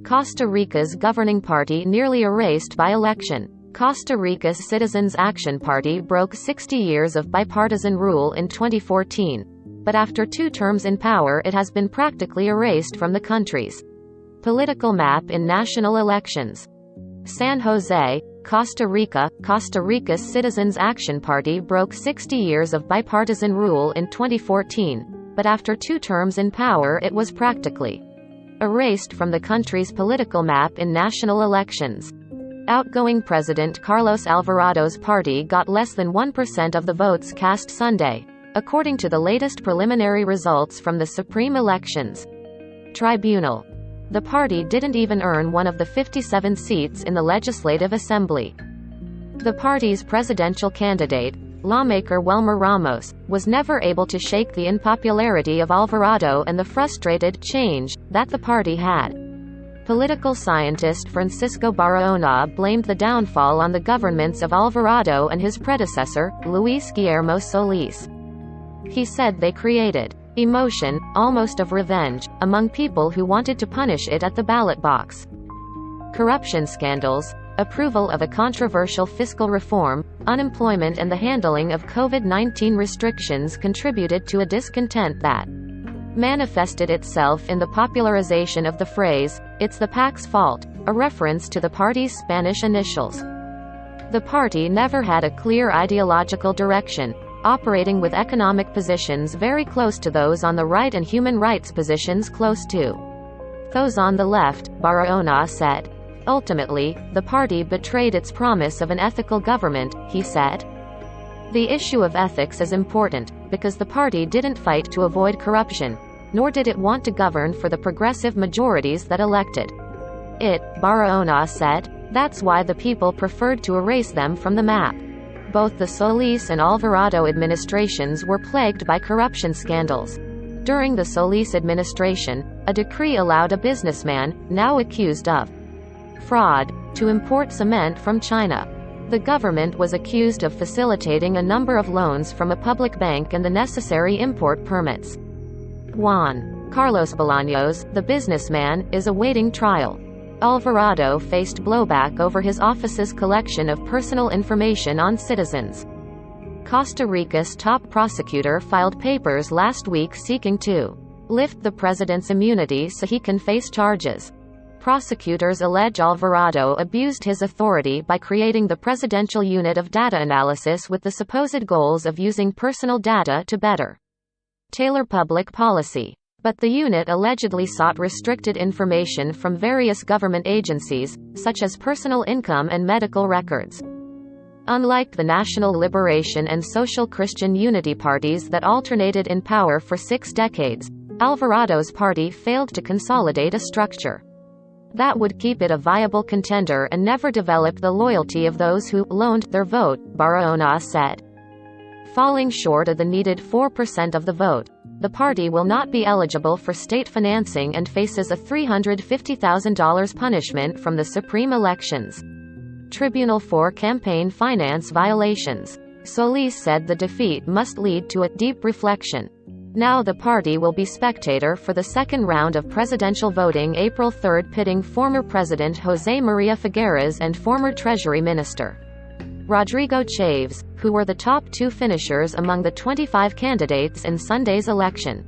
Costa Rica's governing party nearly erased by election. Costa Rica's Citizens Action Party broke 60 years of bipartisan rule in 2014. But after 2 terms in power it has been practically erased from the country's political map in national elections. San Jose, Costa Rica. Costa Rica's Citizens Action Party broke 60 years of bipartisan rule in 2014, but after 2 terms in power it was practically erased from the country's political map in national elections. Outgoing President Carlos Alvarado's party got less than 1% of the votes cast Sunday, according to the latest preliminary results from the Supreme Elections Tribunal. The party didn't even earn one of the 57 seats in the Legislative Assembly. The party's presidential candidate, lawmaker Wilmer Ramos, was never able to shake the unpopularity of Alvarado and the frustrated change that the party had. Political scientist Francisco Barahona blamed the downfall on the governments of Alvarado and his predecessor, Luis Guillermo Solís. He said they created emotion, almost of revenge, among people who wanted to punish it at the ballot box. Corruption scandals, approval of a controversial fiscal reform, unemployment and the handling of COVID-19 restrictions contributed to a discontent that manifested itself in the popularization of the phrase, "It's the PAC's fault," a reference to the party's Spanish initials. The party never had a clear ideological direction, operating with economic positions very close to those on the right and human rights positions close to those on the left, Barahona said. Ultimately, the party betrayed its promise of an ethical government, he said. The issue of ethics is important, because the party didn't fight to avoid corruption, nor did it want to govern for the progressive majorities that elected it, Barahona said. That's why the people preferred to erase them from the map. Both the Solís and Alvarado administrations were plagued by corruption scandals. During the Solís administration, a decree allowed a businessman, now accused of fraud, to import cement from China. The government was accused of facilitating a number of loans from a public bank and the necessary import permits. Juan Carlos Bolaños, the businessman, is awaiting trial. Alvarado faced blowback over his office's collection of personal information on citizens. Costa Rica's top prosecutor filed papers last week seeking to lift the president's immunity so he can face charges. Prosecutors allege Alvarado abused his authority by creating the Presidential Unit of Data Analysis with the supposed goals of using personal data to better tailor public policy. But the unit allegedly sought restricted information from various government agencies, such as personal income and medical records. Unlike the National Liberation and Social Christian Unity parties that alternated in power for 6 decades, Alvarado's party failed to consolidate a structure that would keep it a viable contender and never develop the loyalty of those who loaned their vote, Barahona said. Falling short of the needed 4% of the vote, the party will not be eligible for state financing and faces a $350,000 punishment from the Supreme Elections Tribunal for campaign finance violations. Solís said the defeat must lead to a deep reflection. Now the party will be spectator for the second round of presidential voting April 3, pitting former President José María Figueres and former Treasury Minister Rodrigo Chaves, who were the top 2 finishers among the 25 candidates in Sunday's election.